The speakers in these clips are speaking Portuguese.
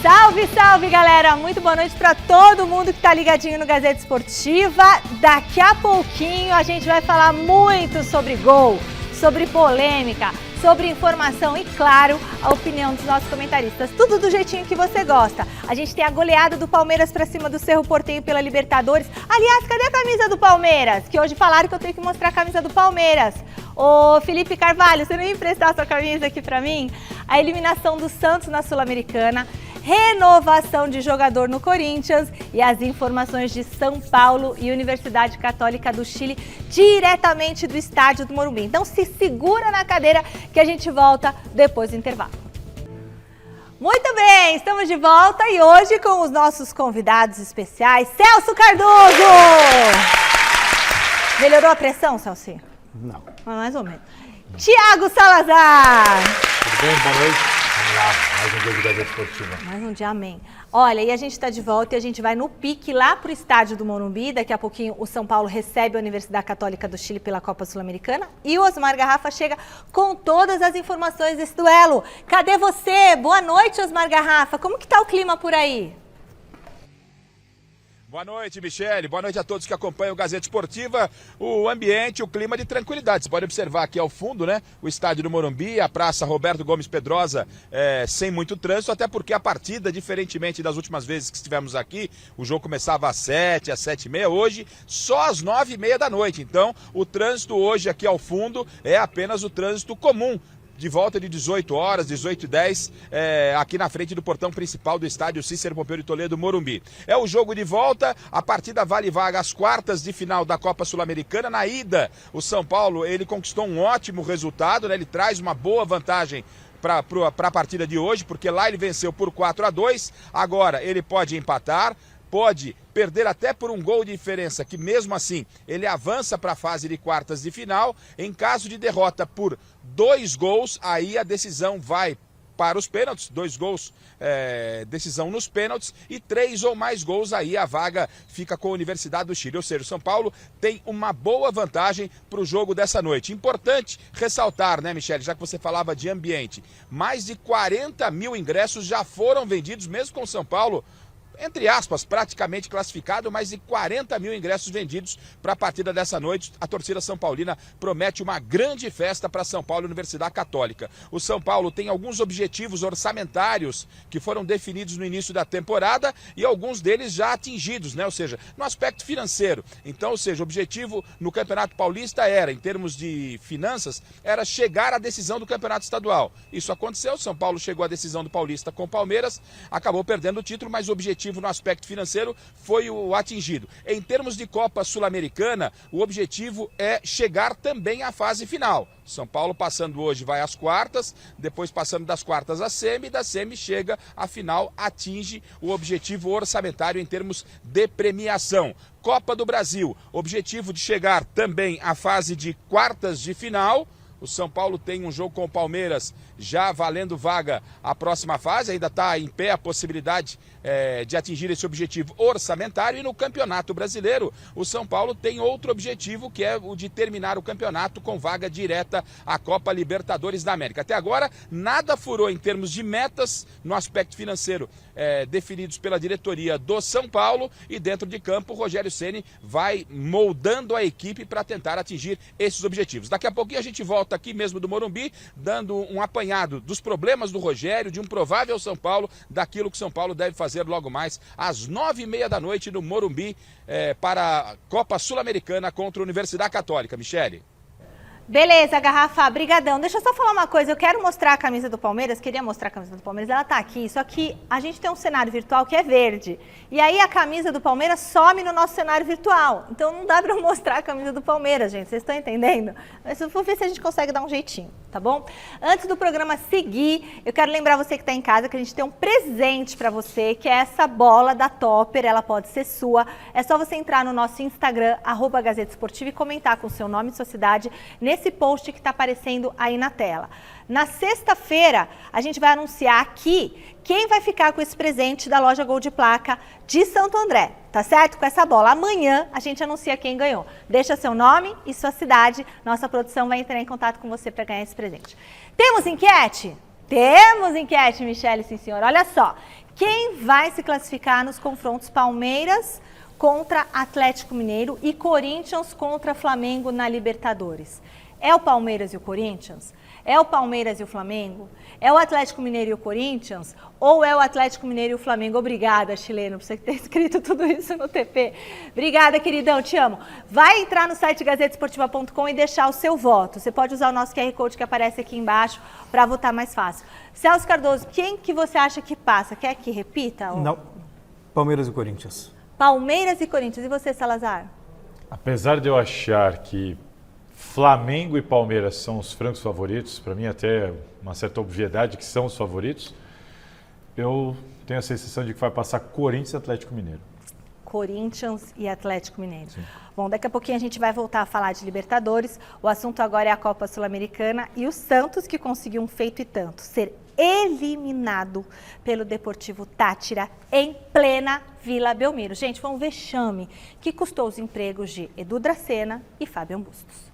Salve, salve, galera! Muito boa noite para todo mundo que tá ligadinho no Gazeta Esportiva. Daqui a pouquinho a gente vai falar muito sobre gol, sobre polêmica, sobre informação e, claro, a opinião dos nossos comentaristas. Tudo do jeitinho que você gosta. A gente tem a goleada do Palmeiras pra cima do Cerro Porteño pela Libertadores. Aliás, cadê a camisa do Palmeiras? Que hoje falaram que eu tenho que mostrar a camisa do Palmeiras. Ô, Felipe Carvalho, você não ia emprestar sua camisa aqui pra mim? A eliminação do Santos na Sul-Americana, renovação de jogador no Corinthians e as informações de São Paulo e Universidade Católica do Chile, diretamente do estádio do Morumbi. Então se segura na cadeira que a gente volta depois do intervalo. Muito bem, estamos de volta e hoje com os nossos convidados especiais, Celso Cardoso! Melhorou a pressão, Celso? Não. Mais ou menos. Thiago Salazar! Tudo bem? Boa noite. Vamos lá, mais um dia de Gazeta Esportiva. Mais um dia, amém. Olha, e a gente está de volta e a gente vai no pique lá para o estádio do Morumbi. Daqui a pouquinho o São Paulo recebe a Universidade Católica do Chile pela Copa Sul-Americana. E o Osmar Garrafa chega com todas as informações desse duelo. Cadê você? Boa noite, Osmar Garrafa. Como que tá o clima por aí? Boa noite, Michele. Boa noite a todos que acompanham o Gazeta Esportiva. O ambiente, o clima de tranquilidade. Você pode observar aqui ao fundo, né? O estádio do Morumbi, a praça Roberto Gomes Pedrosa, sem muito trânsito, até porque a partida, diferentemente das últimas vezes que estivemos aqui, o jogo começava às 7, às 7h30, hoje só às 9h30 da noite. Então, o trânsito hoje aqui ao fundo é apenas o trânsito comum. De volta de 18 horas, 18h10, aqui na frente do portão principal do estádio Cícero Pompeu de Toledo, Morumbi. É o jogo de volta, a partida vale vaga às quartas de final da Copa Sul-Americana. Na ida, o São Paulo, ele conquistou um ótimo resultado, né? Ele traz uma boa vantagem para a partida de hoje, porque lá ele venceu por 4-2, agora ele pode empatar, pode perder até por um gol de diferença, que mesmo assim ele avança para a fase de quartas de final. Em caso de derrota por 2 gols, aí a decisão vai para os pênaltis, 2 gols, decisão nos pênaltis, e 3 ou mais gols, aí a vaga fica com a Universidade do Chile. Ou seja, o São Paulo tem uma boa vantagem para o jogo dessa noite. Importante ressaltar, né, Michele, já que você falava de ambiente, mais de 40 mil ingressos já foram vendidos, mesmo com o São Paulo, entre aspas, praticamente classificado, mais de 40 mil ingressos vendidos para a partida dessa noite. A torcida São Paulina promete uma grande festa para São Paulo e Universidade Católica. O São Paulo tem alguns objetivos orçamentários que foram definidos no início da temporada e alguns deles já atingidos, né? Ou seja, no aspecto financeiro. Então, ou seja, o objetivo no Campeonato Paulista era, em termos de finanças, era chegar à decisão do Campeonato Estadual. Isso aconteceu, São Paulo chegou à decisão do Paulista com o Palmeiras, acabou perdendo o título, mas o objetivo no aspecto financeiro foi o atingido. Em termos de Copa Sul-Americana, o objetivo é chegar também à fase final. São Paulo passando hoje vai às quartas, depois passando das quartas à semi, da semi chega à final, atinge o objetivo orçamentário em termos de premiação. Copa do Brasil, objetivo de chegar também à fase de quartas de final. O São Paulo tem um jogo com o Palmeiras já valendo vaga à próxima fase, ainda está em pé a possibilidade de atingir esse objetivo orçamentário. E no Campeonato Brasileiro, o São Paulo tem outro objetivo, que é o de terminar o campeonato com vaga direta à Copa Libertadores da América. Até agora, nada furou em termos de metas no aspecto financeiro definidos pela diretoria do São Paulo, e dentro de campo o Rogério Ceni vai moldando a equipe para tentar atingir esses objetivos. Daqui a pouquinho a gente volta aqui mesmo do Morumbi, dando um apanhado dos problemas do Rogério, de um provável São Paulo, daquilo que o São Paulo deve fazer logo mais às 9h30 da noite no Morumbi, para a Copa Sul-Americana contra a Universidade Católica. Michele. Beleza, Garrafa, brigadão. Deixa eu só falar uma coisa, eu quero mostrar a camisa do Palmeiras, queria mostrar a camisa do Palmeiras, ela tá aqui, só que a gente tem um cenário virtual que é verde, e aí a camisa do Palmeiras some no nosso cenário virtual, então não dá pra eu mostrar a camisa do Palmeiras, gente, vocês estão entendendo? Mas eu vou ver se a gente consegue dar um jeitinho, tá bom? Antes do programa seguir, eu quero lembrar você que tá em casa que a gente tem um presente pra você, que é essa bola da Topper, ela pode ser sua, é só você entrar no nosso Instagram, @Gazeta Esportiva, e comentar com o seu nome e sua cidade nesse post que está aparecendo aí na tela. Na sexta-feira, a gente vai anunciar aqui quem vai ficar com esse presente da loja Gol de Placa de Santo André, tá certo? Com essa bola. Amanhã a gente anuncia quem ganhou. Deixa seu nome e sua cidade, nossa produção vai entrar em contato com você para ganhar esse presente. Temos enquete? Temos enquete, Michele, sim senhor. Olha só, quem vai se classificar nos confrontos Palmeiras contra Atlético Mineiro e Corinthians contra Flamengo na Libertadores? É o Palmeiras e o Corinthians? É o Palmeiras e o Flamengo? É o Atlético Mineiro e o Corinthians? Ou é o Atlético Mineiro e o Flamengo? Obrigada, chileno, por você ter escrito tudo isso no TP. Obrigada, queridão, te amo. Vai entrar no site gazetesportiva.com e deixar o seu voto. Você pode usar o nosso QR Code que aparece aqui embaixo para votar mais fácil. Celso Cardoso, quem que você acha que passa? Quer que repita? Não, Palmeiras e Corinthians. Palmeiras e Corinthians. E você, Salazar? Apesar de eu achar que Flamengo e Palmeiras são os francos favoritos, para mim até uma certa obviedade que são os favoritos, eu tenho a sensação de que vai passar Corinthians e Atlético Mineiro. Corinthians e Atlético Mineiro. Sim. Bom, daqui a pouquinho a gente vai voltar a falar de Libertadores. O assunto agora é a Copa Sul-Americana e o Santos, que conseguiu um feito e tanto, ser eliminado pelo Deportivo Táchira em plena Vila Belmiro. Gente, foi um vexame que custou os empregos de Edu Dracena e Fábio Bustos.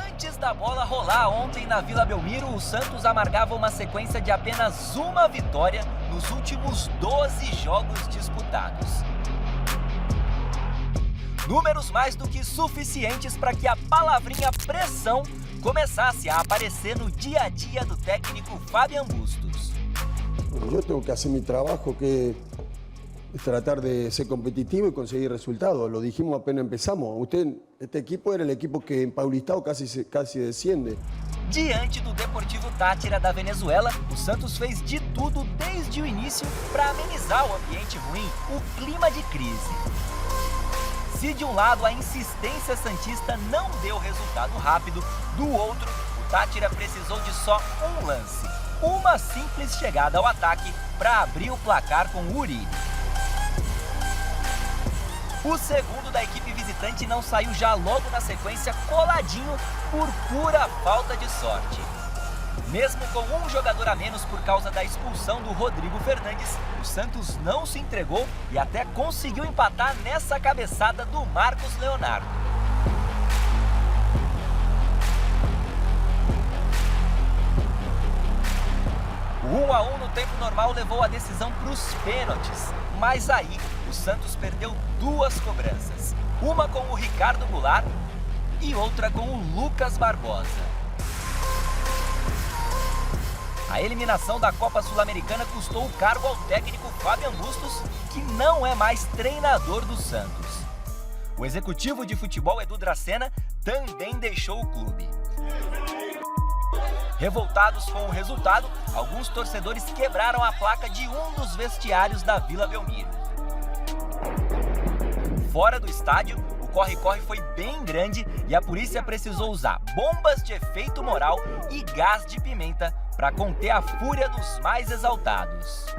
Antes da bola rolar ontem na Vila Belmiro, o Santos amargava uma sequência de apenas uma vitória nos últimos 12 jogos disputados. Números mais do que suficientes para que a palavrinha pressão começasse a aparecer no dia a dia do técnico Fábio Bustos. Eu tenho que fazer meu trabalho, que es tratar de ser competitivo y conseguir resultados. Lo dijimos apenas empezamos. Este equipo era el equipo que en Paulistao casi desciende. Diante do Deportivo Táchira da Venezuela, o Santos fez de tudo desde o início para amenizar o ambiente ruim, o clima de crise. Se de um lado a insistência santista não deu resultado rápido, do outro, o Táchira precisou de só um lance. Uma simples chegada ao ataque para abrir o placar com o Uribe. O segundo da equipe visitante não saiu já logo na sequência coladinho por pura falta de sorte. Mesmo com um jogador a menos por causa da expulsão do Rodrigo Fernandes, o Santos não se entregou e até conseguiu empatar nessa cabeçada do Marcos Leonardo. O 1-1 no tempo normal levou a decisão para os pênaltis, mas aí o Santos perdeu duas cobranças, uma com o Ricardo Goulart e outra com o Lucas Barbosa. A eliminação da Copa Sul-Americana custou o cargo ao técnico Fábio Bustos, que não é mais treinador do Santos. O executivo de futebol Edu Dracena também deixou o clube. Revoltados com o resultado, alguns torcedores quebraram a placa de um dos vestiários da Vila Belmiro. Fora do estádio, o corre-corre foi bem grande e a polícia precisou usar bombas de efeito moral e gás de pimenta para conter a fúria dos mais exaltados.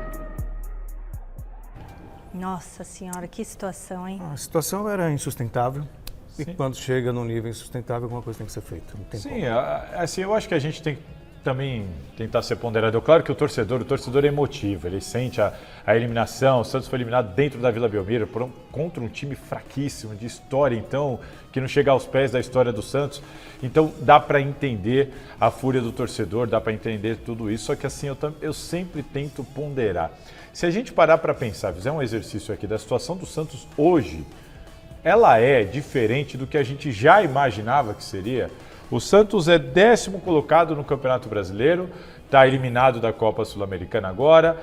Nossa senhora, que situação, hein? A situação era insustentável. Sim. E quando chega num nível insustentável, alguma coisa tem que ser feita. Não tem Sim, como. assim, eu acho que a gente tem que também tentar ser ponderado. Claro que o torcedor é emotivo, ele sente a eliminação. O Santos foi eliminado dentro da Vila Belmiro contra um time fraquíssimo, de história, então, que não chega aos pés da história do Santos. Então, dá para entender a fúria do torcedor, dá para entender tudo isso, só que assim, eu sempre tento ponderar. Se a gente parar para pensar, fizer um exercício aqui da situação do Santos hoje, ela é diferente do que a gente já imaginava que seria. O Santos é 10º colocado no Campeonato Brasileiro, está eliminado da Copa Sul-Americana agora,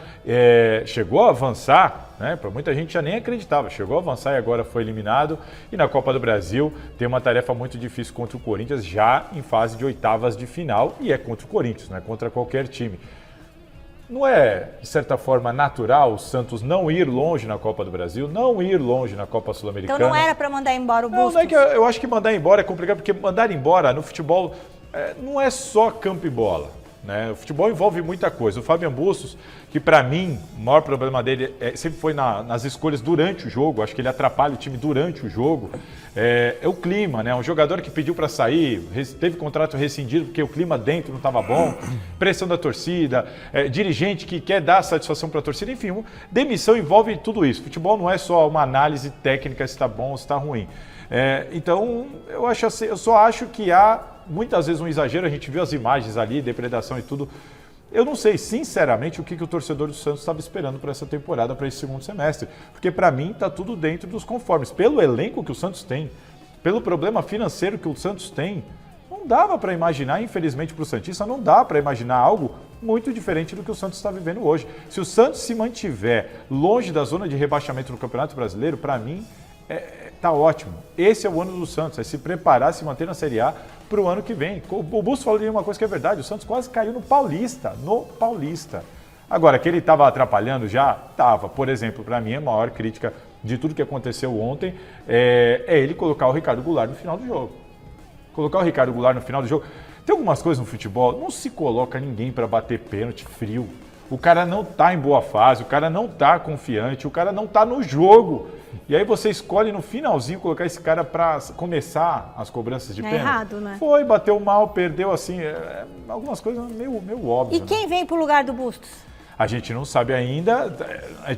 chegou a avançar, né? Para muita gente já nem acreditava, chegou a avançar e agora foi eliminado. E na Copa do Brasil tem uma tarefa muito difícil contra o Corinthians, já em fase de oitavas de final, e é contra o Corinthians, não é contra qualquer time. Não é, de certa forma, natural o Santos não ir longe na Copa do Brasil, não ir longe na Copa Sul-Americana? Então não era para mandar embora o Bustos? Não é que eu acho que mandar embora é complicado, porque mandar embora no futebol não é só campo e bola, né? O futebol envolve muita coisa. O Fábio Bustos, que para mim, o maior problema dele sempre foi nas escolhas durante o jogo, acho que ele atrapalha o time durante o jogo, é o clima, né? Um jogador que pediu para sair, teve contrato rescindido porque o clima dentro não estava bom, pressão da torcida, dirigente que quer dar satisfação para a torcida, enfim, demissão envolve tudo isso. Futebol não é só uma análise técnica se está bom ou se está ruim. Então, eu só acho que há muitas vezes um exagero, a gente viu as imagens ali, depredação e tudo. Eu não sei, sinceramente, o que o torcedor do Santos estava esperando para essa temporada, para esse segundo semestre. Porque, para mim, está tudo dentro dos conformes. Pelo elenco que o Santos tem, pelo problema financeiro que o Santos tem, não dava para imaginar, infelizmente, para o Santista, não dá para imaginar algo muito diferente do que o Santos está vivendo hoje. Se o Santos se mantiver longe da zona de rebaixamento no Campeonato Brasileiro, para mim, tá ótimo. Esse é o ano do Santos, é se preparar, se manter na Série A para o ano que vem. O Busto falou de uma coisa que é verdade, o Santos quase caiu no Paulista. Agora, que ele estava atrapalhando já? Estava. Por exemplo, para mim, a maior crítica de tudo que aconteceu ontem é ele colocar o Ricardo Goulart no final do jogo. Colocar o Ricardo Goulart no final do jogo. Tem algumas coisas no futebol, não se coloca ninguém para bater pênalti frio. O cara não tá em boa fase, o cara não tá confiante, o cara não tá no jogo. E aí você escolhe no finalzinho colocar esse cara para começar as cobranças de pênalti. Errado, né? Foi, bateu mal, perdeu assim, algumas coisas meio óbvias. E quem vem pro lugar do Bustos? A gente não sabe ainda,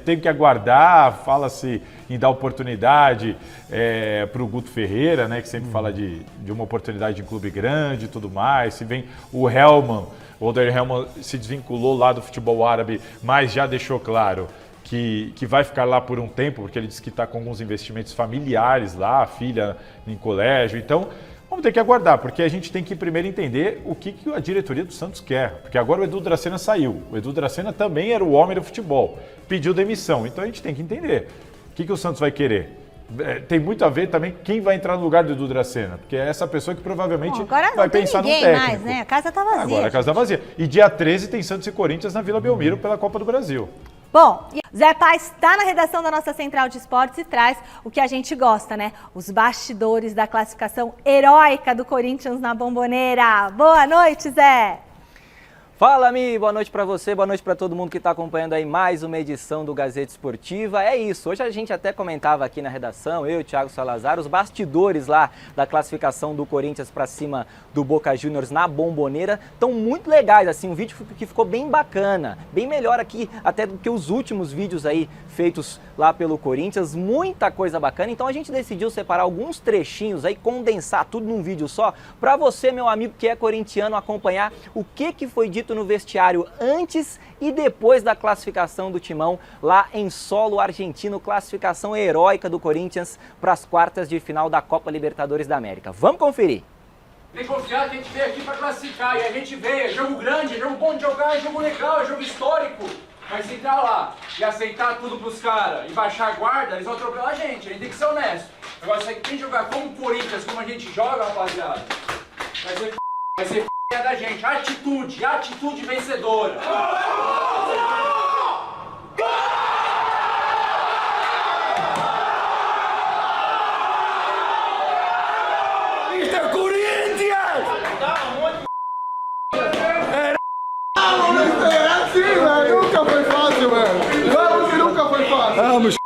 tem que aguardar, fala-se em dar oportunidade para o Guto Ferreira, né, que sempre fala de uma oportunidade em clube grande e tudo mais. Se bem o Oder Hellman se desvinculou lá do futebol árabe, mas já deixou claro que vai ficar lá por um tempo, porque ele disse que está com alguns investimentos familiares lá, a filha em colégio, então vamos ter que aguardar, porque a gente tem que primeiro entender o que a diretoria do Santos quer, porque agora o Edu Dracena saiu, o Edu Dracena também era o homem do futebol, pediu demissão, então a gente tem que entender o que o Santos vai querer. Tem muito a ver também quem vai entrar no lugar do Edu Dracena, porque é essa pessoa que provavelmente vai pensar no técnico. Mais, né? A casa tá vazia. Agora a casa tá vazia. E dia 13 tem Santos e Corinthians na Vila Belmiro pela Copa do Brasil. Bom, Zé Paz está na redação da nossa Central de Esportes e traz o que a gente gosta, né? Os bastidores da classificação heróica do Corinthians na Bombonera. Boa noite, Zé! Fala, Mi! Boa noite para você, boa noite para todo mundo que está acompanhando aí mais uma edição do Gazeta Esportiva. É isso, hoje a gente até comentava aqui na redação, eu e o Thiago Salazar, os bastidores lá da classificação do Corinthians para cima do Boca Juniors na Bombonera estão muito legais, assim, um vídeo que ficou bem bacana, bem melhor aqui até do que os últimos vídeos aí feitos lá pelo Corinthians, muita coisa bacana, então a gente decidiu separar alguns trechinhos aí, condensar tudo num vídeo só, para você, meu amigo que é corintiano, acompanhar o que foi dito no vestiário antes e depois da classificação do Timão lá em solo argentino, classificação heróica do Corinthians para as quartas de final da Copa Libertadores da América. Vamos conferir! Tem que confiar que a gente veio aqui para classificar, e a gente veio, é jogo grande, é jogo bom de jogar, é jogo legal, é jogo histórico. Mas se entrar lá e aceitar tudo pros caras e baixar a guarda, eles vão atropelar a gente tem que ser honesto. Agora, se tem que jogar como o Corinthians, como a gente joga, rapaziada, vai ser da gente. Atitude vencedora. Inter Corinthians! É assim, velho. Nunca foi fácil, velho. Vamos que nunca foi fácil. Vamos.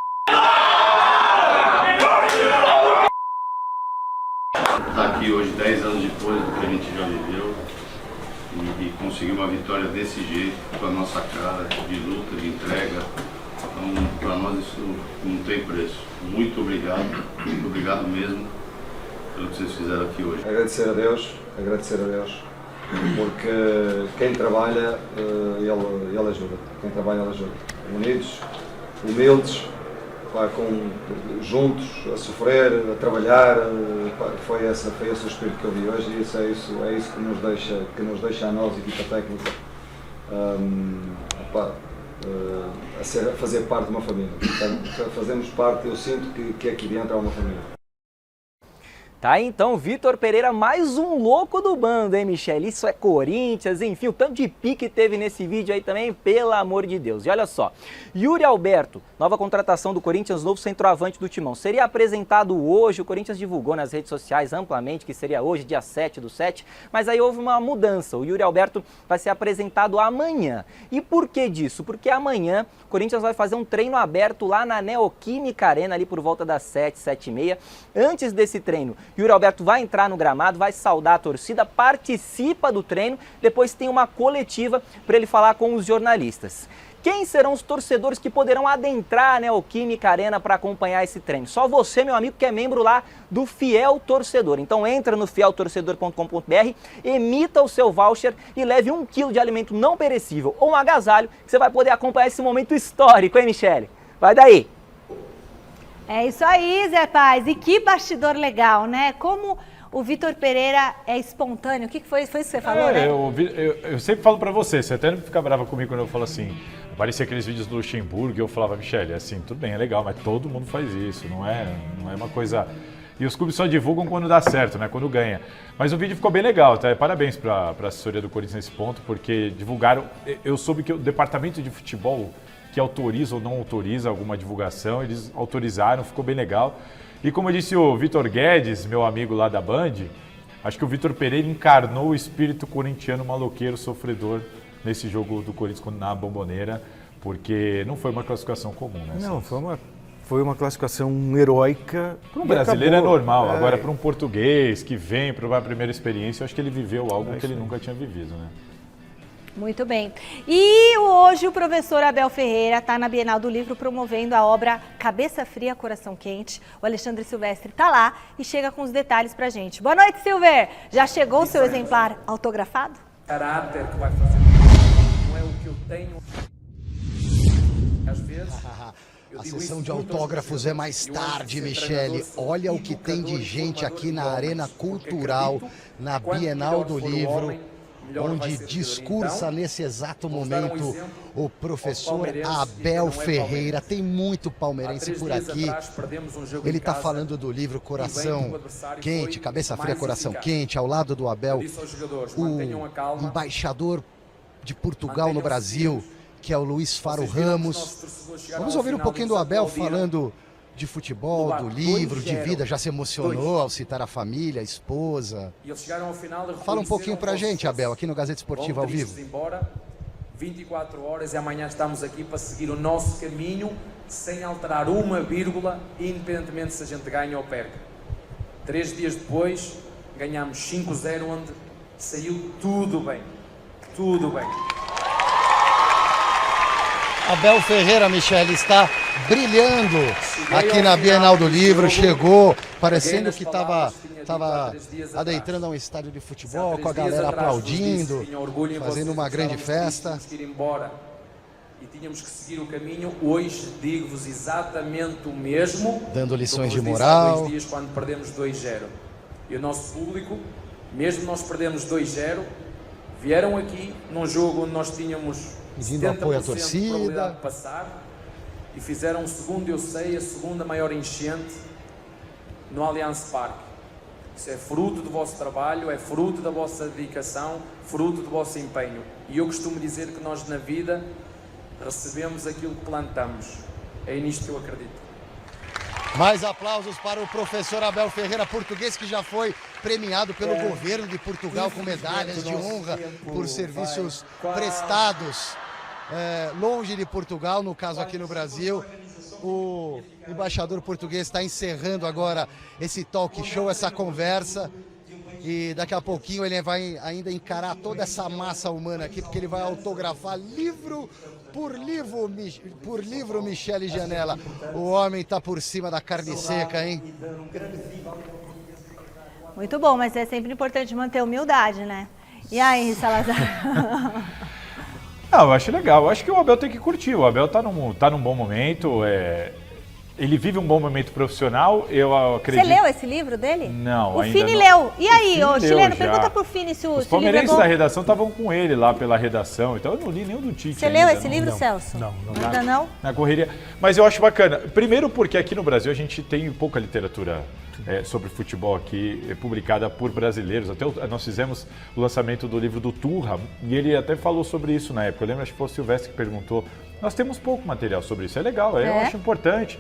Tá aqui hoje, 10 anos depois do que a gente já viveu e conseguir uma vitória desse jeito, com a nossa cara, de luta, de entrega. Então, para nós isso não tem preço. Muito obrigado mesmo pelo que vocês fizeram aqui hoje. Agradecer a Deus, porque quem trabalha, ele ajuda. Quem trabalha, ele ajuda. Unidos, humildes, juntos, a sofrer, a trabalhar, foi esse o espírito que eu vi hoje, e é isso que nos deixa a nós, equipa técnica, a fazer parte de uma família. Portanto, fazemos parte, eu sinto que aqui dentro há uma família. Tá aí então, Vitor Pereira, mais um louco do bando, hein, Michele? Isso é Corinthians, enfim, o tanto de pique teve nesse vídeo aí também, pelo amor de Deus. E olha só, Yuri Alberto, nova contratação do Corinthians, novo centroavante do Timão, seria apresentado hoje, o Corinthians divulgou nas redes sociais amplamente que seria hoje, dia 7/7, mas aí houve uma mudança, o Yuri Alberto vai ser apresentado amanhã. E por que disso? Porque amanhã o Corinthians vai fazer um treino aberto lá na Neoquímica Arena, ali por volta das 7, 7h30. Antes desse treino, Yuri Alberto vai entrar no gramado, vai saudar a torcida, participa do treino, depois tem uma coletiva para ele falar com os jornalistas. Quem serão os torcedores que poderão adentrar a Neoquímica Arena para acompanhar esse treino? Só você, meu amigo, que é membro lá do Fiel Torcedor. Então entra no fieltorcedor.com.br, emita o seu voucher e leve 1 quilo de alimento não perecível ou um agasalho, que você vai poder acompanhar esse momento histórico, hein, Michele? Vai daí! É isso aí, Zé Paz. E que bastidor legal, né? Como o Vitor Pereira é espontâneo. O que foi isso que você falou, né? Eu sempre falo pra você até não fica brava comigo quando eu falo assim, aparecia aqueles vídeos do Luxemburgo e eu falava, Michele, assim, tudo bem, é legal, mas todo mundo faz isso, não é uma coisa... E os clubes só divulgam quando dá certo, né? Quando ganha. Mas o vídeo ficou bem legal, tá? Parabéns pra assessoria do Corinthians nesse ponto, porque divulgaram... Eu soube que o departamento de futebol que autoriza ou não autoriza alguma divulgação, eles autorizaram, ficou bem legal. E como disse o Vitor Guedes, meu amigo lá da Band, acho que o Vitor Pereira encarnou o espírito corintiano maloqueiro sofredor nesse jogo do Corinthians na Bombonera, porque não foi uma classificação comum, né? Não, foi uma classificação heróica. Para um brasileiro é normal, agora para um português que vem para a primeira experiência, eu acho que ele viveu algo que ele nunca tinha vivido, né? Muito bem. E hoje o professor Abel Ferreira está na Bienal do Livro promovendo a obra Cabeça Fria, Coração Quente. O Alexandre Silvestre está lá e chega com os detalhes para a gente. Boa noite, Silver! Já chegou o seu exemplar autografado? Caráter que vai fazer não é o que eu tenho. Às vezes... A sessão de autógrafos é mais tarde, Michele. Olha o que tem de gente aqui na Arena Cultural, na Bienal do Livro, onde discursa nesse exato momento o professor Abel Ferreira. Tem muito palmeirense por aqui. Ele está falando do livro Coração Quente, Cabeça Fria, Coração Quente. Ao lado do Abel, o embaixador de Portugal no Brasil, que é o Luiz Faro Ramos. Vamos ouvir um pouquinho do Abel falando de futebol, do livro, de vida. Já se emocionou ao citar a família, a esposa. Fala um pouquinho pra gente, Abel, aqui no Gazeta Esportiva ao vivo. 24 horas e amanhã estamos aqui para seguir o nosso caminho sem alterar uma vírgula, independentemente se a gente ganha ou perde. 3 dias depois, ganhamos 5-0, onde saiu tudo bem. Tudo bem. Abel Ferreira, Michele, está brilhando aqui na Bienal do Livro. Chegou parecendo que estava adentrando a um estádio de futebol, com a galera aplaudindo, fazendo uma grande festa. E tínhamos que seguir o caminho. Hoje digo-vos exatamente o mesmo. Dando lições de moral. Há 2 dias, quando perdemos 2-0. E o nosso público, mesmo nós perdemos 2-0, vieram aqui num jogo onde nós tínhamos pedindo apoio à torcida, de passar, e fizeram um segundo, eu sei, a segunda maior enchente no Allianz Parque. Isso é fruto do vosso trabalho, é fruto da vossa dedicação, fruto do vosso empenho. E eu costumo dizer que nós na vida recebemos aquilo que plantamos. É nisto que eu acredito. Mais aplausos para o professor Abel Ferreira, português que já foi premiado pelo governo de Portugal com medalhas de honra por serviços prestados longe de Portugal, no caso aqui no Brasil. O embaixador português está encerrando agora esse talk show, essa conversa. E daqui a pouquinho ele vai ainda encarar toda essa massa humana aqui, porque ele vai autografar livro por livro, Michele Janela. O homem está por cima da carne seca, hein? Muito bom, mas é sempre importante manter a humildade, né? E aí, Salazar? Não, eu acho legal. Eu acho que o Abel tem que curtir. O Abel tá num bom momento. Ele vive um bom momento profissional, eu acredito. Você leu esse livro dele? Não, o ainda Fini não. leu. E aí, ô chileno, já. pergunta pro Fini se o Os palmeirenses da redação estavam com ele lá pela redação, então eu não li nenhum do Tite. Você ainda, leu esse não, livro, não. Celso? Não. Ainda não? Na correria. Mas eu acho bacana. Primeiro porque aqui no Brasil a gente tem pouca literatura sobre futebol aqui, publicada por brasileiros. Até nós fizemos o lançamento do livro do Turra e ele até falou sobre isso na época. Eu lembro, acho que foi o Silvestre que perguntou. Nós temos pouco material sobre isso. É legal, eu acho importante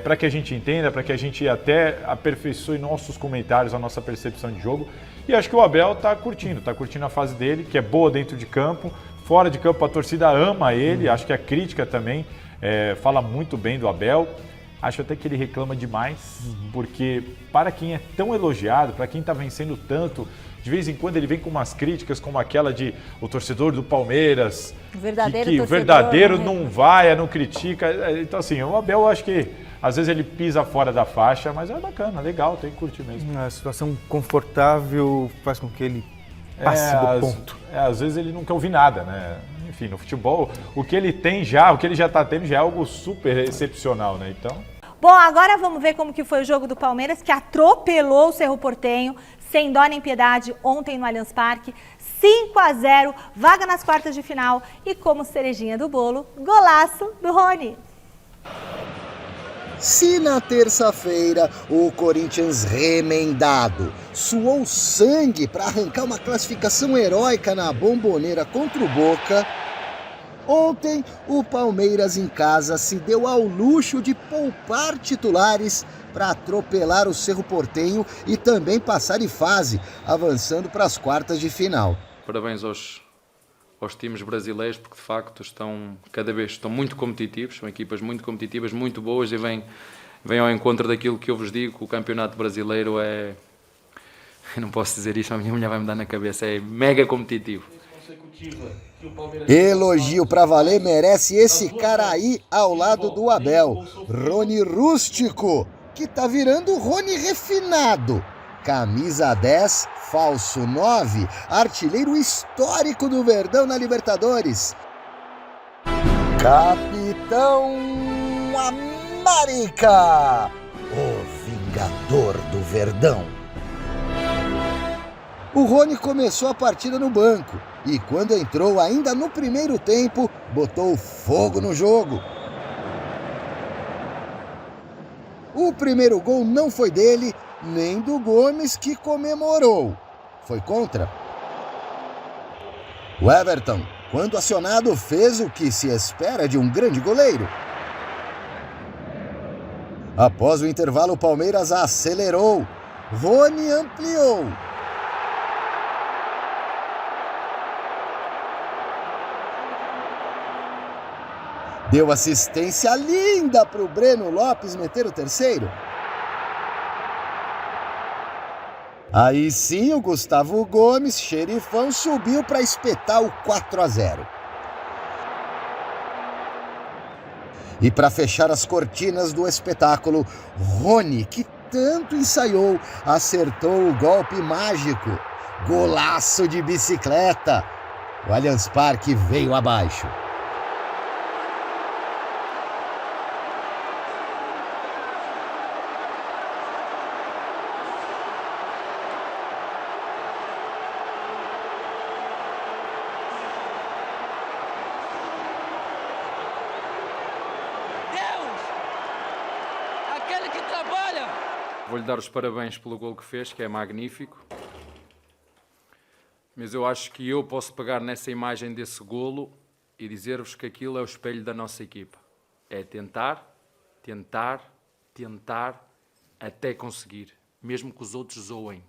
para que a gente entenda, para que a gente até aperfeiçoe nossos comentários, a nossa percepção de jogo. E acho que o Abel está curtindo a fase dele, que é boa dentro de campo. Fora de campo, a torcida ama ele. Acho que a crítica também fala muito bem do Abel. Acho até que ele reclama demais, porque para quem é tão elogiado, para quem está vencendo tanto, de vez em quando ele vem com umas críticas como aquela de o torcedor do Palmeiras, O verdadeiro que o torcedor, verdadeiro né? não vai, não critica. Então assim, o Abel, eu acho que às vezes ele pisa fora da faixa, mas é bacana, legal, tem que curtir mesmo. A situação confortável faz com que ele passe do ponto. Às vezes ele não quer ouvir nada, né? Enfim, no futebol, o que ele tem já, o que ele já está tendo já é algo super excepcional, né? Então... Bom, agora vamos ver como que foi o jogo do Palmeiras, que atropelou o Cerro Porteño, sem dó nem piedade, ontem no Allianz Parque. 5-0, vaga nas quartas de final e como cerejinha do bolo, golaço do Rony. Se na terça-feira o Corinthians remendado suou sangue para arrancar uma classificação heróica na Bombonera contra o Boca, ontem o Palmeiras em casa se deu ao luxo de poupar titulares para atropelar o Cerro Porteño e também passar de fase, avançando para as quartas de final. Parabéns aos times brasileiros, porque de facto cada vez estão muito competitivos, são equipas muito competitivas, muito boas e vêm ao encontro daquilo que eu vos digo, que o campeonato brasileiro é, eu não posso dizer isto, a minha mulher vai me dar na cabeça, é mega competitivo. Elogio pra valer merece esse cara aí ao lado do Abel, Rony Rústico, que tá virando Rony refinado. Camisa 10, falso 9, artilheiro histórico do Verdão na Libertadores. Capitão América, o vingador do Verdão. O Rony começou a partida no banco e quando entrou ainda no primeiro tempo, botou fogo no jogo. O primeiro gol não foi dele, nem do Gomes, que comemorou. Foi contra. O Everton, quando acionado, fez o que se espera de um grande goleiro. Após o intervalo, o Palmeiras acelerou. Rony ampliou. Deu assistência linda para o Breno Lopes meter o terceiro. Aí sim, o Gustavo Gomes, xerifão, subiu para espetar o 4-0. E para fechar as cortinas do espetáculo, Rony, que tanto ensaiou, acertou o golpe mágico. Golaço de bicicleta. O Allianz Parque veio abaixo. Vou-lhe dar os parabéns pelo gol que fez, que é magnífico. Mas eu acho que eu posso pegar nessa imagem desse golo e dizer-vos que aquilo é o espelho da nossa equipa. É tentar, tentar, tentar, até conseguir. Mesmo que os outros zoem.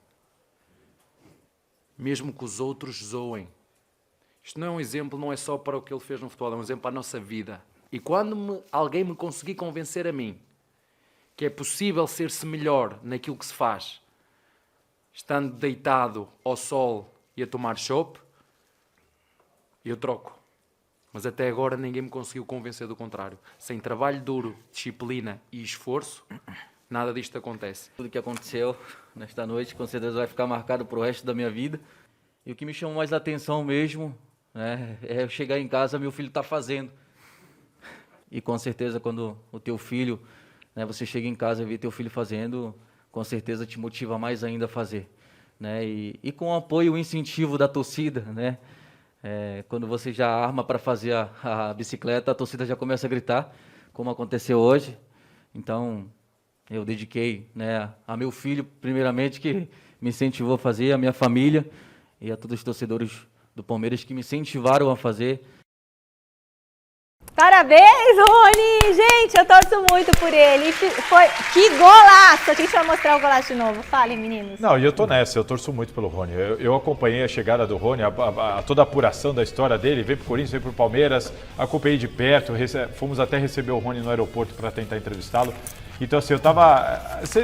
Mesmo que os outros zoem. Isto não é um exemplo, não é só para o que ele fez no futebol, é um exemplo para a nossa vida. E quando alguém me conseguir convencer a mim que é possível ser-se melhor naquilo que se faz, estando deitado ao sol e a tomar chope, eu troco. Mas até agora ninguém me conseguiu convencer do contrário. Sem trabalho duro, disciplina e esforço, nada disto acontece. Tudo que aconteceu nesta noite com certeza vai ficar marcado para o resto da minha vida. E o que me chamou mais a atenção mesmo, né, é eu chegar em casa, meu filho está fazendo. E com certeza quando o teu filho, né, você chega em casa e vê teu filho fazendo, com certeza te motiva mais ainda a fazer. Né? E com o apoio e o incentivo da torcida, né? Quando você já arma para fazer a bicicleta, a torcida já começa a gritar, como aconteceu hoje. Então, eu dediquei, né, a meu filho, primeiramente, que me incentivou a fazer, a minha família e a todos os torcedores do Palmeiras que me incentivaram a fazer. Parabéns, Rony! Gente, eu torço muito por ele. Que golaço! A gente vai mostrar o golaço de novo. Falem, meninos. Não, e eu tô nessa, eu torço muito pelo Rony. Eu acompanhei a chegada do Rony, toda a apuração da história dele. Veio pro Corinthians, veio pro Palmeiras, acompanhei de perto. Fomos até receber o Rony no aeroporto para tentar entrevistá-lo. Então, assim,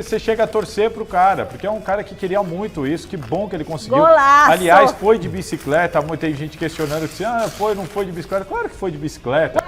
você chega a torcer pro cara, porque é um cara que queria muito isso, que bom que ele conseguiu. Golaço! Aliás, foi de bicicleta, tem gente questionando que não foi de bicicleta. Claro que foi de bicicleta.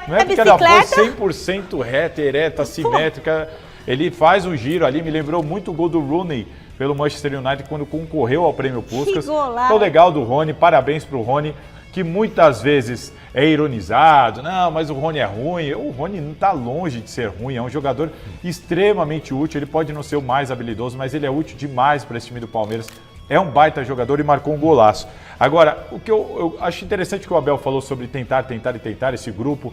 Não é porque ela foi 100% reta, ereta, simétrica. Ele faz um giro ali, me lembrou muito o gol do Rooney pelo Manchester United quando concorreu ao Prêmio Puskás. Então, legal do Rony, parabéns pro Rony, que muitas vezes é ironizado. Não, mas o Rony é ruim. O Rony não está longe de ser ruim, é um jogador extremamente útil. Ele pode não ser o mais habilidoso, mas ele é útil demais para esse time do Palmeiras. É um baita jogador e marcou um golaço. Agora, o que eu acho interessante que o Abel falou sobre tentar, esse grupo,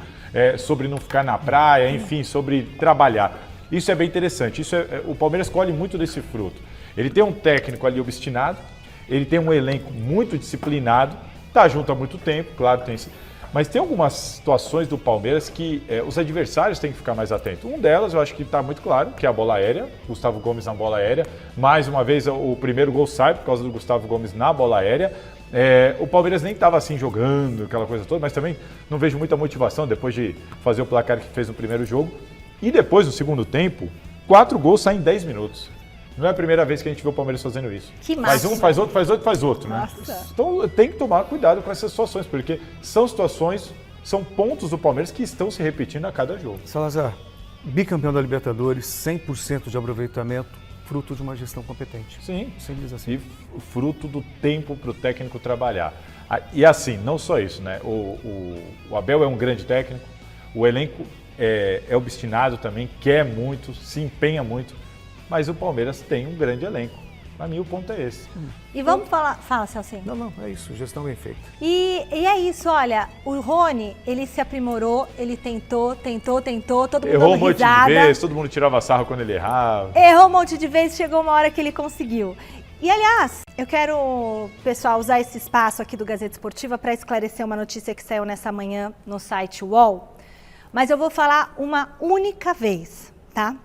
sobre não ficar na praia, enfim, sobre trabalhar. Isso é bem interessante. O Palmeiras colhe muito desse fruto. Ele tem um técnico ali obstinado, ele tem um elenco muito disciplinado, está junto há muito tempo, claro, mas tem algumas situações do Palmeiras que os adversários têm que ficar mais atentos. Um delas, eu acho que está muito claro, que é a bola aérea, Gustavo Gomes na bola aérea. Mais uma vez, o primeiro gol sai por causa do Gustavo Gomes na bola aérea. O Palmeiras nem estava assim jogando, aquela coisa toda, mas também não vejo muita motivação depois de fazer o placar que fez no primeiro jogo. E depois, no segundo tempo, 4 gols saem em 10 minutos. Não é a primeira vez que a gente vê o Palmeiras fazendo isso. Que massa. Faz um, faz outro, faz outro, faz outro, né? Nossa. Então tem que tomar cuidado com essas situações, porque são situações, são pontos do Palmeiras que estão se repetindo a cada jogo. Salazar, bicampeão da Libertadores, 100% de aproveitamento, fruto de uma gestão competente. Sim. Simples assim. E fruto do tempo para o técnico trabalhar. E assim, não só isso, né? O Abel é um grande técnico, o elenco é obstinado também, quer muito, se empenha muito. Mas o Palmeiras tem um grande elenco. Para mim, o ponto é esse. E vamos falar... Fala, Celcinho. Não, é isso. Gestão bem feita. E é isso, olha. O Rony, ele se aprimorou, ele tentou, todo mundo errou um monte de vezes, todo mundo tirava sarro quando ele errava. Errou um monte de vezes, chegou uma hora que ele conseguiu. E, aliás, eu quero, pessoal, usar esse espaço aqui do Gazeta Esportiva para esclarecer uma notícia que saiu nessa manhã no site UOL. Mas eu vou falar uma única vez, tá?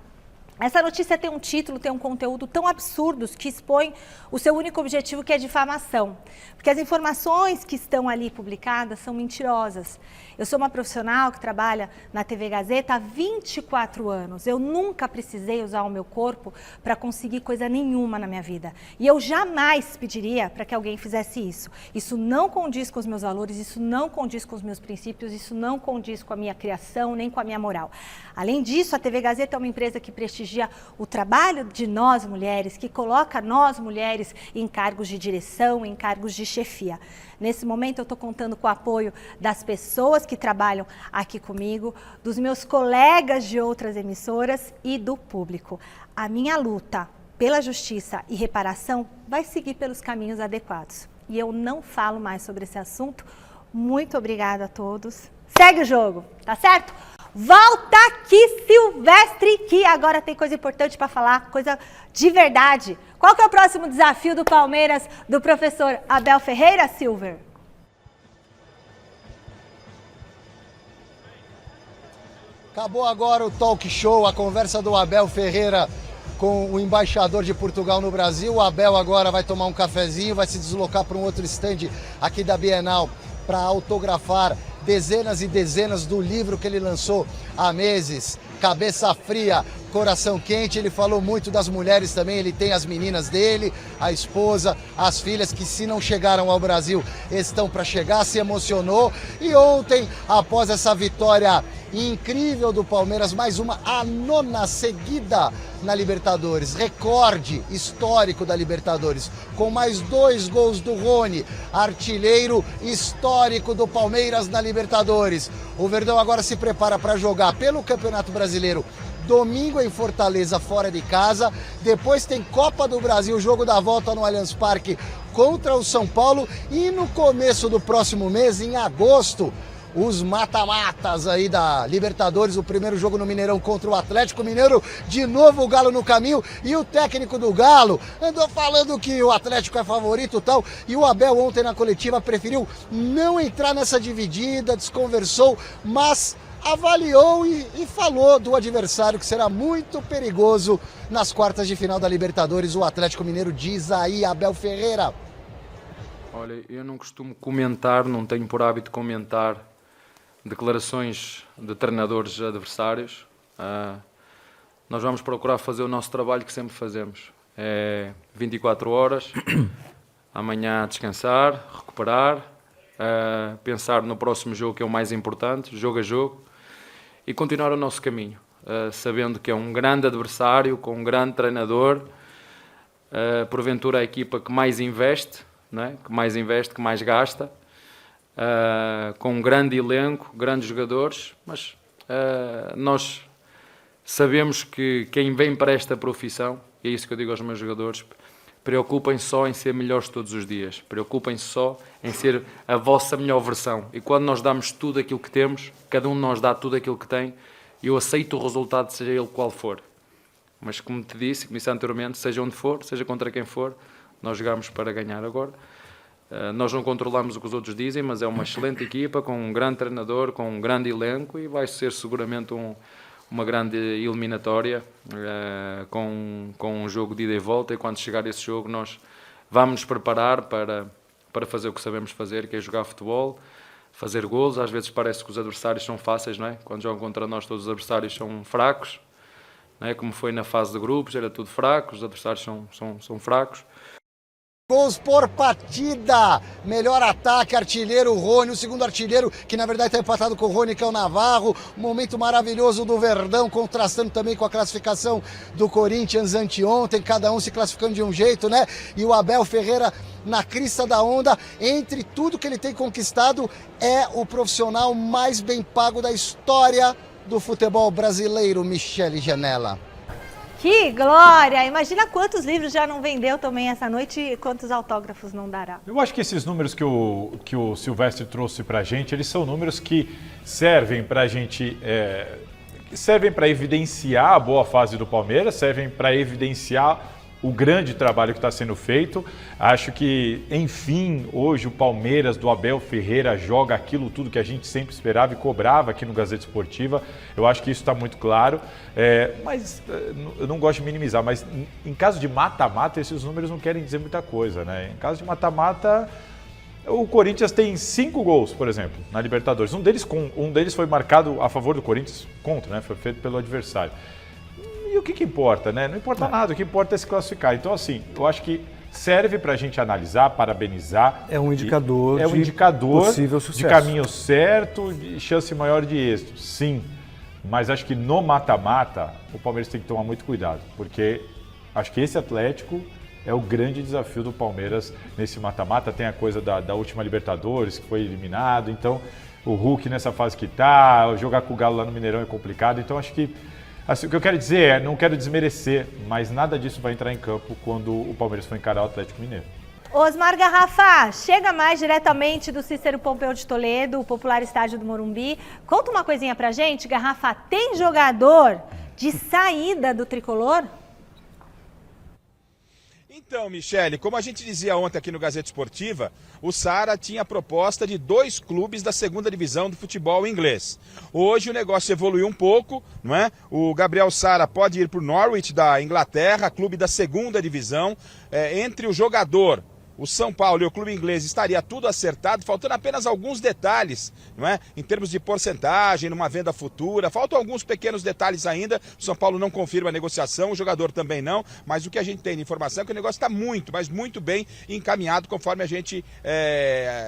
Essa notícia tem um título, tem um conteúdo tão absurdos que expõe o seu único objetivo, que é difamação. Porque as informações que estão ali publicadas são mentirosas. Eu sou uma profissional que trabalha na TV Gazeta há 24 anos. Eu nunca precisei usar o meu corpo para conseguir coisa nenhuma na minha vida. E eu jamais pediria para que alguém fizesse isso. Isso não condiz com os meus valores, isso não condiz com os meus princípios, isso não condiz com a minha criação, nem com a minha moral. Além disso, a TV Gazeta é uma empresa que prestigia o trabalho de nós mulheres, que coloca nós mulheres em cargos de direção, em cargos de chefia. Nesse momento eu estou contando com o apoio das pessoas que trabalham aqui comigo, dos meus colegas de outras emissoras e do público. A minha luta pela justiça e reparação vai seguir pelos caminhos adequados. E eu não falo mais sobre esse assunto. Muito obrigada a todos. Segue o jogo, tá certo? Volta aqui, Silvestre, que agora tem coisa importante para falar, coisa de verdade. Qual que é o próximo desafio do Palmeiras, do professor Abel Ferreira, Silver? Acabou agora o talk show, a conversa do Abel Ferreira com o embaixador de Portugal no Brasil. O Abel agora vai tomar um cafezinho, vai se deslocar para um outro stand aqui da Bienal para autografar dezenas e dezenas do livro que ele lançou há meses, Cabeça Fria, Coração Quente. Ele falou muito das mulheres também, ele tem as meninas dele, a esposa, as filhas que, se não chegaram ao Brasil, estão para chegar, se emocionou. E ontem, após essa vitória incrível do Palmeiras, mais uma, a 9ª seguida na Libertadores, recorde histórico da Libertadores, com mais 2 gols do Rony, artilheiro histórico do Palmeiras na Libertadores. O Verdão agora se prepara para jogar pelo Campeonato Brasileiro domingo em Fortaleza, fora de casa. Depois tem Copa do Brasil, jogo da volta no Allianz Parque contra o São Paulo. E no começo do próximo mês, em agosto, os mata-matas aí da Libertadores, o primeiro jogo no Mineirão contra o Atlético Mineiro, de novo o Galo no caminho, e o técnico do Galo andou falando que o Atlético é favorito e tal, e o Abel ontem na coletiva preferiu não entrar nessa dividida, desconversou, mas avaliou e falou do adversário que será muito perigoso nas quartas de final da Libertadores, o Atlético Mineiro. Diz aí Abel Ferreira. Olha, eu não costumo comentar, não tenho por hábito comentar declarações de treinadores adversários. nós vamos procurar fazer o nosso trabalho que sempre fazemos. É 24 horas, amanhã descansar, recuperar, pensar no próximo jogo, que é o mais importante, jogo a jogo, e continuar o nosso caminho, sabendo que é um grande adversário, com um grande treinador, porventura a equipa que mais investe, não é? Que mais gasta, com um grande elenco, grandes jogadores, mas nós sabemos que quem vem para esta profissão, e é isso que eu digo aos meus jogadores, preocupem-se só em ser melhores todos os dias, preocupem-se só em ser a vossa melhor versão, e quando nós damos tudo aquilo que temos, cada um de nós dá tudo aquilo que tem, eu aceito o resultado, seja ele qual for, mas como te disse, como disse anteriormente, seja onde for, seja contra quem for, nós jogamos para ganhar agora. Nós não controlamos o que os outros dizem, mas é uma excelente equipa, com um grande treinador, com um grande elenco, e vai ser seguramente uma grande eliminatória, com um jogo de ida e volta, e quando chegar esse jogo nós vamos nos preparar para fazer o que sabemos fazer, que é jogar futebol, fazer golos. Às vezes parece que os adversários são fáceis, não é? Quando jogam contra nós todos os adversários são fracos, não é? Como foi na fase de grupos, era tudo fraco, os adversários são fracos. Gols por partida, melhor ataque, artilheiro Rony, o segundo artilheiro, que na verdade está empatado com o Rony, que é o Navarro, um momento maravilhoso do Verdão, contrastando também com a classificação do Corinthians anteontem, cada um se classificando de um jeito, né? E o Abel Ferreira na crista da onda, entre tudo que ele tem conquistado, é o profissional mais bem pago da história do futebol brasileiro, Michele Janela. Que glória! Imagina quantos livros já não vendeu também essa noite e quantos autógrafos não dará. Eu acho que esses números que o Silvestre trouxe pra gente, eles são números que servem pra gente, servem para evidenciar a boa fase do Palmeiras, servem para evidenciar o grande trabalho que está sendo feito. Acho que, enfim, hoje o Palmeiras do Abel Ferreira joga aquilo tudo que a gente sempre esperava e cobrava aqui no Gazeta Esportiva. Eu acho que isso está muito claro, mas eu não gosto de minimizar, mas em caso de mata-mata, esses números não querem dizer muita coisa, né? Em caso de mata-mata, o Corinthians tem 5 gols, por exemplo, na Libertadores. Um deles foi marcado a favor do Corinthians, contra, né? Foi feito pelo adversário. E o que importa, né? Não importa nada, o que importa é se classificar. Então, assim, eu acho que serve para a gente analisar, parabenizar. É um indicador, possível sucesso. De caminho certo, de chance maior de êxito, sim. Mas acho que no mata-mata, o Palmeiras tem que tomar muito cuidado, porque acho que esse Atlético é o grande desafio do Palmeiras nesse mata-mata. Tem a coisa da última Libertadores, que foi eliminado, então o Hulk nessa fase que está, jogar com o Galo lá no Mineirão é complicado, então acho que assim, o que eu quero dizer é, não quero desmerecer, mas nada disso vai entrar em campo quando o Palmeiras for encarar o Atlético Mineiro. Osmar Garrafa, chega mais diretamente do Cícero Pompeu de Toledo, o popular estádio do Morumbi. Conta uma coisinha pra gente, Garrafa, tem jogador de saída do Tricolor? Então, Michele, como a gente dizia ontem aqui no Gazeta Esportiva, o Sara tinha a proposta de 2 clubes da segunda divisão do futebol inglês. Hoje o negócio evoluiu um pouco, não é? O Gabriel Sara pode ir para o Norwich da Inglaterra, clube da segunda divisão. Entre o jogador, o São Paulo e o clube inglês estaria tudo acertado, faltando apenas alguns detalhes, não é? Em termos de porcentagem, numa venda futura, faltam alguns pequenos detalhes ainda. O São Paulo não confirma a negociação, o jogador também não, mas o que a gente tem de informação é que o negócio está muito, mas muito bem encaminhado, conforme a gente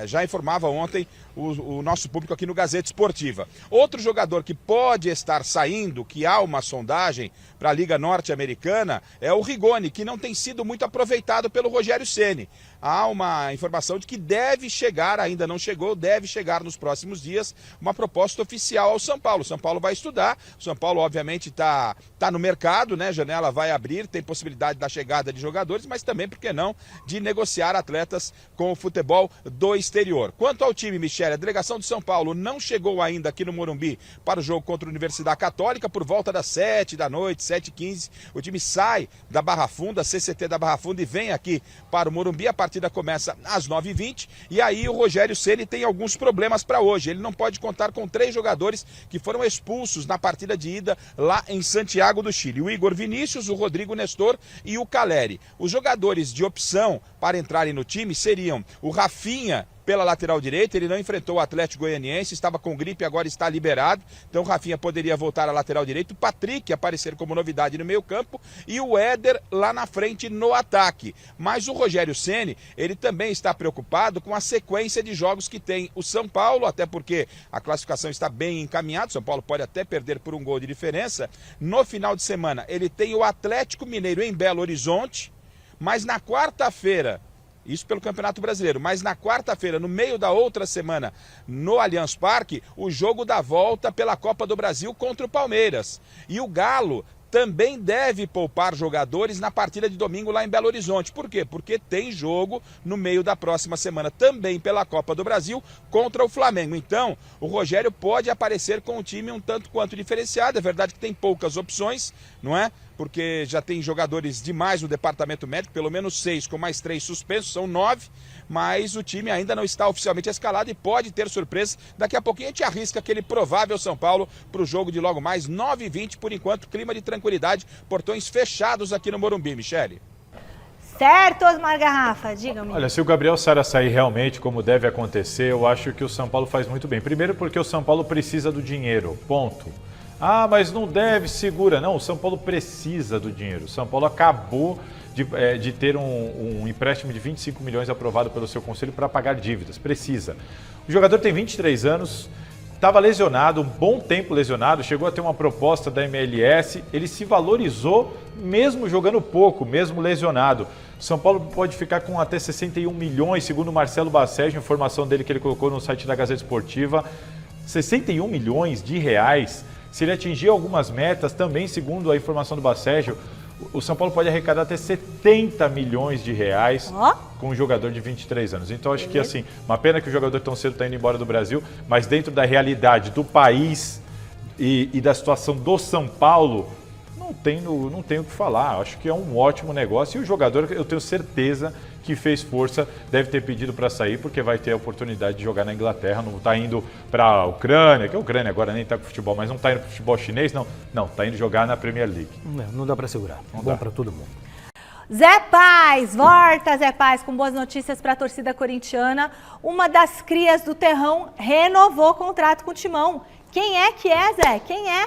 já informava ontem o nosso público aqui no Gazeta Esportiva. Outro jogador que pode estar saindo, que há uma sondagem para a Liga Norte-Americana, é o Rigoni, que não tem sido muito aproveitado pelo Rogério Ceni. Há uma informação de que deve chegar, ainda não chegou, deve chegar nos próximos dias, uma proposta oficial ao São Paulo. O São Paulo vai estudar, o São Paulo obviamente está no mercado, né? A janela vai abrir, tem possibilidade da chegada de jogadores, mas também, por que não, de negociar atletas com o futebol do exterior. Quanto ao time, Michele, a delegação de São Paulo não chegou ainda aqui no Morumbi para o jogo contra a Universidade Católica, por volta das 7 da noite, 7h15, o time sai da Barra Funda, CCT da Barra Funda, e vem aqui para o Morumbi. A partida começa às 9h20 e aí o Rogério Ceni tem alguns problemas para hoje. Ele não pode contar com 3 jogadores que foram expulsos na partida de ida lá em Santiago do Chile: o Igor Vinícius, o Rodrigo Nestor e o Caleri. Os jogadores de opção para entrarem no time seriam o Rafinha pela lateral direita, ele não enfrentou o Atlético Goianiense, estava com gripe, agora está liberado, então o Rafinha poderia voltar à lateral direita, o Patrick aparecer como novidade no meio campo e o Éder lá na frente no ataque. Mas o Rogério Ceni, ele também está preocupado com a sequência de jogos que tem o São Paulo, até porque a classificação está bem encaminhada, o São Paulo pode até perder por um gol de diferença. No final de semana ele tem o Atlético Mineiro em Belo Horizonte, mas na quarta-feira, isso pelo Campeonato Brasileiro, mas na quarta-feira, no meio da outra semana, no Allianz Parque, o jogo da volta pela Copa do Brasil contra o Palmeiras. E o Galo também deve poupar jogadores na partida de domingo lá em Belo Horizonte. Por quê? Porque tem jogo no meio da próxima semana também pela Copa do Brasil contra o Flamengo. Então, o Rogério pode aparecer com um time um tanto quanto diferenciado. É verdade que tem poucas opções, não é? Porque já tem jogadores demais no departamento médico, pelo menos 6, com mais 3 suspensos, são 9, mas o time ainda não está oficialmente escalado e pode ter surpresa. Daqui a pouquinho a gente arrisca aquele provável São Paulo para o jogo de logo mais 9h20, por enquanto, clima de tranquilidade, portões fechados aqui no Morumbi, Michele. Certo, Osmar Garrafa, diga-me. Olha, se o Gabriel Sara sair realmente como deve acontecer, eu acho que o São Paulo faz muito bem. Primeiro porque o São Paulo precisa do dinheiro, ponto. Ah, mas não deve, segura. Não, o São Paulo precisa do dinheiro. O São Paulo acabou de ter um empréstimo de 25 milhões aprovado pelo seu conselho para pagar dívidas. Precisa. O jogador tem 23 anos, estava lesionado, um bom tempo lesionado, chegou a ter uma proposta da MLS, ele se valorizou mesmo jogando pouco, mesmo lesionado. O São Paulo pode ficar com até 61 milhões, segundo o Marcelo Bassege, informação dele que ele colocou no site da Gazeta Esportiva. 61 milhões de reais. Se ele atingir algumas metas, também segundo a informação do Bassege, o São Paulo pode arrecadar até 70 milhões de reais com um jogador de 23 anos. Então acho que assim, uma pena que o jogador tão cedo está indo embora do Brasil, mas dentro da realidade do país e da situação do São Paulo, não tenho o que falar. Acho que é um ótimo negócio e o jogador, eu tenho certeza que fez força, deve ter pedido para sair porque vai ter a oportunidade de jogar na Inglaterra, não está indo para a Ucrânia, que a Ucrânia agora nem está com futebol, mas não está indo para o futebol chinês, não, está indo jogar na Premier League. Não dá para segurar, bom para todo mundo. Zé Paz, volta Zé Paz, com boas notícias para a torcida corintiana. Uma das crias do Terrão renovou o contrato com o Timão. Quem é que é, Zé? Quem é?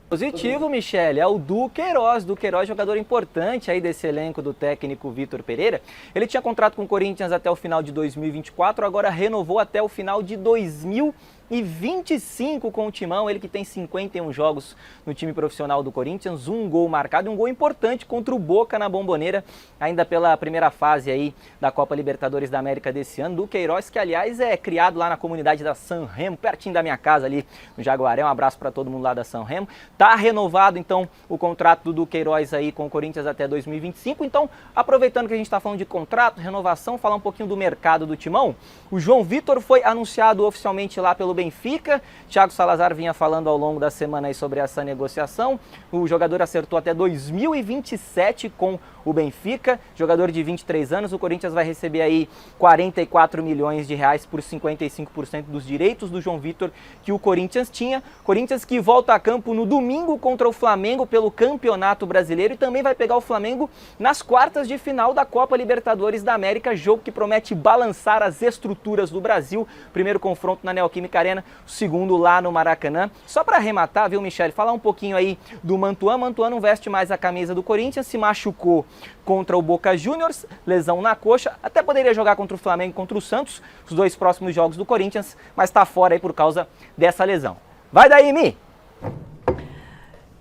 Positivo, Michele, é o Duqueiroz, jogador importante aí desse elenco do técnico Vitor Pereira. Ele tinha contrato com o Corinthians até o final de 2024, agora renovou até o final de 2025 com o Timão, ele que tem 51 jogos no time profissional do Corinthians, um gol marcado, um gol importante contra o Boca na Bomboneira, ainda pela primeira fase aí da Copa Libertadores da América desse ano. Duqueiroz, que aliás é criado lá na comunidade da San Remo, pertinho da minha casa ali no Jaguaré, um abraço para todo mundo lá da San Remo. Tá renovado então o contrato do Duqueiroz aí com o Corinthians até 2025, então aproveitando que a gente está falando de contrato, renovação, falar um pouquinho do mercado do Timão. O João Vitor foi anunciado oficialmente lá pelo Benfica. Thiago Salazar vinha falando ao longo da semana aí sobre essa negociação. O jogador acertou até 2027 com o Benfica, jogador de 23 anos. O Corinthians vai receber aí 44 milhões de reais por 55% dos direitos do João Vitor que o Corinthians tinha. Corinthians que volta a campo no domingo contra o Flamengo pelo Campeonato Brasileiro e também vai pegar o Flamengo nas quartas de final da Copa Libertadores da América, jogo que promete balançar as estruturas do Brasil. Primeiro confronto na Neoquímica Arena, o segundo lá no Maracanã. Só para arrematar, viu, Michele, falar um pouquinho aí do Mantuan. Mantuan não veste mais a camisa do Corinthians, se machucou contra o Boca Juniors, lesão na coxa, até poderia jogar contra o Flamengo e contra o Santos, os dois próximos jogos do Corinthians, mas está fora aí por causa dessa lesão. Vai daí, Mi!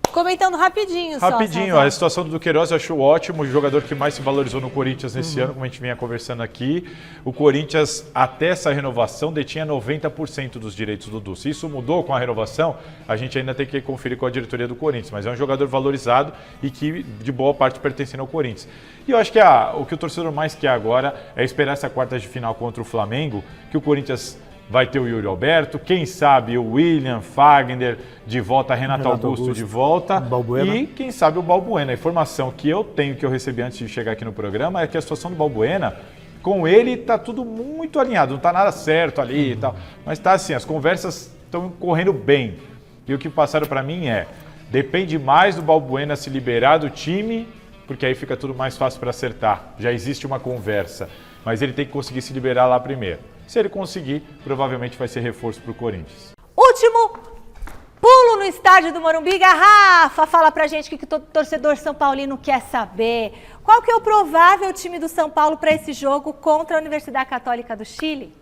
Comentando rapidinho, Rapidinho, a situação do Duqueiroz eu acho ótimo, o jogador que mais se valorizou no Corinthians nesse ano, como a gente vinha conversando aqui. O Corinthians, até essa renovação, detinha 90% dos direitos do Du. Se isso mudou com a renovação, a gente ainda tem que conferir com a diretoria do Corinthians, mas é um jogador valorizado e que, de boa parte, pertencendo ao Corinthians. E eu acho que o que o torcedor mais quer agora é esperar essa quarta de final contra o Flamengo, que o Corinthians vai ter o Yuri Alberto, quem sabe o William, Fagner de volta, Renato Augusto de volta Balbuena. E quem sabe o Balbuena. A informação que eu tenho, que eu recebi antes de chegar aqui no programa, é que a situação do Balbuena, com ele está tudo muito alinhado, não está nada certo ali e tal, mas está assim, as conversas estão correndo bem. E o que passaram para mim depende mais do Balbuena se liberar do time, porque aí fica tudo mais fácil para acertar, já existe uma conversa, mas ele tem que conseguir se liberar lá primeiro. Se ele conseguir, provavelmente vai ser reforço para o Corinthians. Último pulo no estádio do Morumbi. Garrafa, fala pra gente o que o torcedor São Paulino quer saber. Qual que é o provável time do São Paulo para esse jogo contra a Universidade Católica do Chile?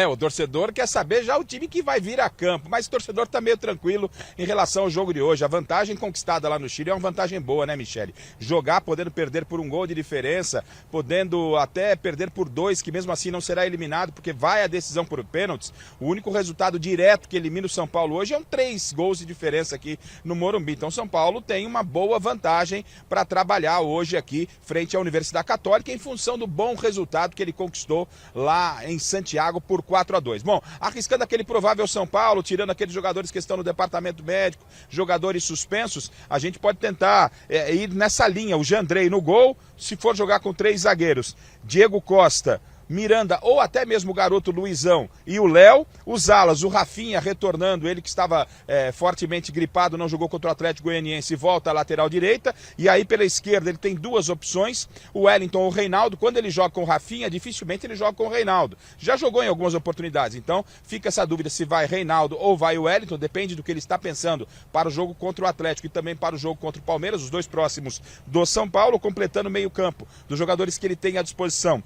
O torcedor quer saber já o time que vai vir a campo, mas o torcedor está meio tranquilo em relação ao jogo de hoje. A vantagem conquistada lá no Chile é uma vantagem boa, né, Michele? Jogar podendo perder por 1 gol de diferença, podendo até perder por 2, que mesmo assim não será eliminado, porque vai a decisão por pênaltis. O único resultado direto que elimina o São Paulo hoje é 3 gols de diferença aqui no Morumbi. Então São Paulo tem uma boa vantagem para trabalhar hoje aqui frente à Universidade Católica em função do bom resultado que ele conquistou lá em Santiago por 4-2. Bom, arriscando aquele provável São Paulo, tirando aqueles jogadores que estão no departamento médico, jogadores suspensos, a gente pode tentar ir nessa linha. O Jandrei no gol, se for jogar com 3 zagueiros, Diego Costa, Miranda ou até mesmo o garoto Luizão e o Léo, os alas, o Rafinha retornando, ele que estava fortemente gripado, não jogou contra o Atlético Goianiense, volta à lateral direita, e aí pela esquerda ele tem 2 opções, o Wellington ou o Reinaldo. Quando ele joga com o Rafinha, dificilmente ele joga com o Reinaldo, já jogou em algumas oportunidades, então fica essa dúvida se vai Reinaldo ou vai o Wellington, depende do que ele está pensando para o jogo contra o Atlético e também para o jogo contra o Palmeiras, os 2 próximos do São Paulo, completando o meio campo, dos jogadores que ele tem à disposição,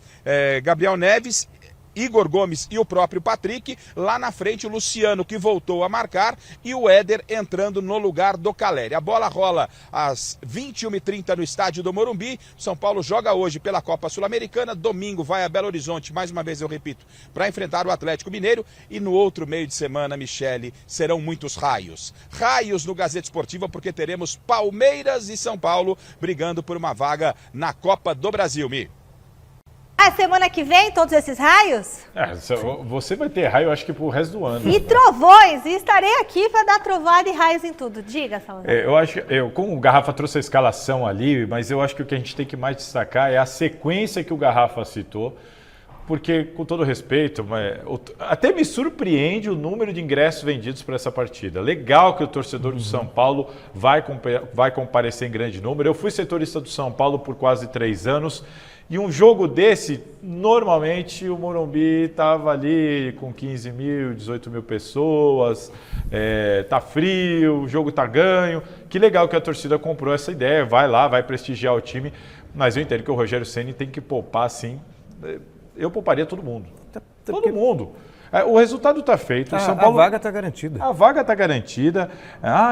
Gabriel Neves, Igor Gomes e o próprio Patrick. Lá na frente o Luciano, que voltou a marcar, e o Éder entrando no lugar do Caleri. A bola rola às 21h30 no estádio do Morumbi. São Paulo joga hoje pela Copa Sul-Americana, domingo vai a Belo Horizonte, mais uma vez eu repito, para enfrentar o Atlético Mineiro, e no outro meio de semana, Michele, serão muitos raios. Raios no Gazeta Esportiva, porque teremos Palmeiras e São Paulo brigando por uma vaga na Copa do Brasil, Mi. A semana que vem, todos esses raios? Você vai ter raio, acho que pro resto do ano. E trovões, e estarei aqui para dar trovada e raios em tudo. Diga, Salazar. Como o Garrafa trouxe a escalação ali, mas eu acho que o que a gente tem que mais destacar é a sequência que o Garrafa citou, porque, com todo respeito, até me surpreende o número de ingressos vendidos para essa partida. Legal que o torcedor do São Paulo vai comparecer em grande número. Eu fui setorista do São Paulo por quase 3 anos, e um jogo desse, normalmente o Morumbi estava ali com 15 mil, 18 mil pessoas, tá frio, o jogo tá ganho. Que legal que a torcida comprou essa ideia, vai lá, vai prestigiar o time, mas eu entendo que o Rogério Ceni tem que poupar, sim. Eu pouparia todo mundo. Todo mundo. O resultado está feito. O São Paulo, a vaga está garantida. A vaga está garantida.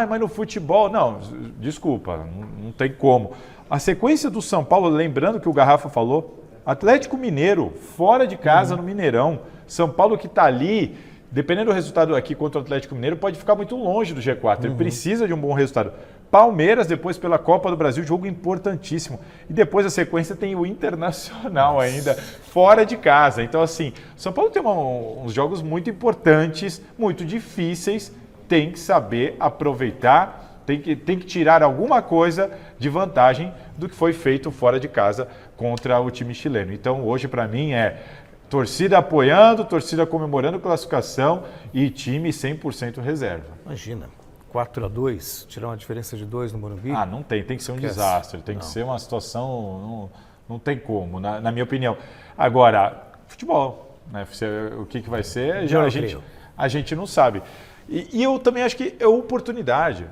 Mas no futebol... Não, desculpa, não tem como. A sequência do São Paulo, lembrando que o Garrafa falou, Atlético Mineiro, fora de casa no Mineirão. São Paulo que está ali, dependendo do resultado aqui contra o Atlético Mineiro, pode ficar muito longe do G4. Ele precisa de um bom resultado. Palmeiras, depois pela Copa do Brasil, jogo importantíssimo. E depois a sequência tem o Internacional ainda, fora de casa. Então, assim, São Paulo tem uns jogos muito importantes, muito difíceis, tem que saber aproveitar, tem que tirar alguma coisa de vantagem do que foi feito fora de casa contra o time chileno. Então, hoje, para mim, é torcida apoiando, torcida comemorando classificação e time 100% reserva. Imagina. 4-2, tirar uma diferença de 2 no Morumbi? Não tem que ser um desastre, tem que ser uma situação, não tem como, na minha opinião. Agora, futebol, né? O que vai ser, a gente não sabe. E eu também acho que é oportunidade.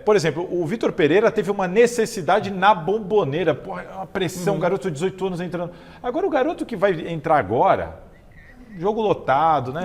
Por exemplo, o Vitor Pereira teve uma necessidade na Bombonera, uma pressão, garoto de 18 anos entrando. Agora o garoto que vai entrar agora... Jogo lotado, né?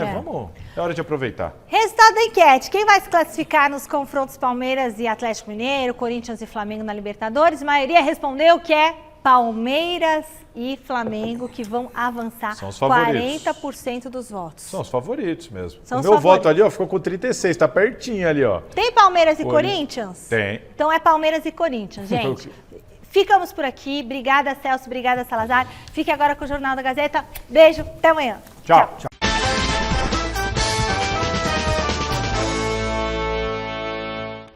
É hora de aproveitar. Resultado da enquete. Quem vai se classificar nos confrontos Palmeiras e Atlético Mineiro, Corinthians e Flamengo na Libertadores? A maioria respondeu que é Palmeiras e Flamengo que vão avançar. São os favoritos. 40% dos votos. São os favoritos mesmo. São o meu voto ali, ficou com 36, tá pertinho ali, ó. Tem Palmeiras e Corinthians? Tem. Então é Palmeiras e Corinthians, gente. Ficamos por aqui. Obrigada, Celso. Obrigada, Salazar. Fique agora com o Jornal da Gazeta. Beijo. Até amanhã. Tchau.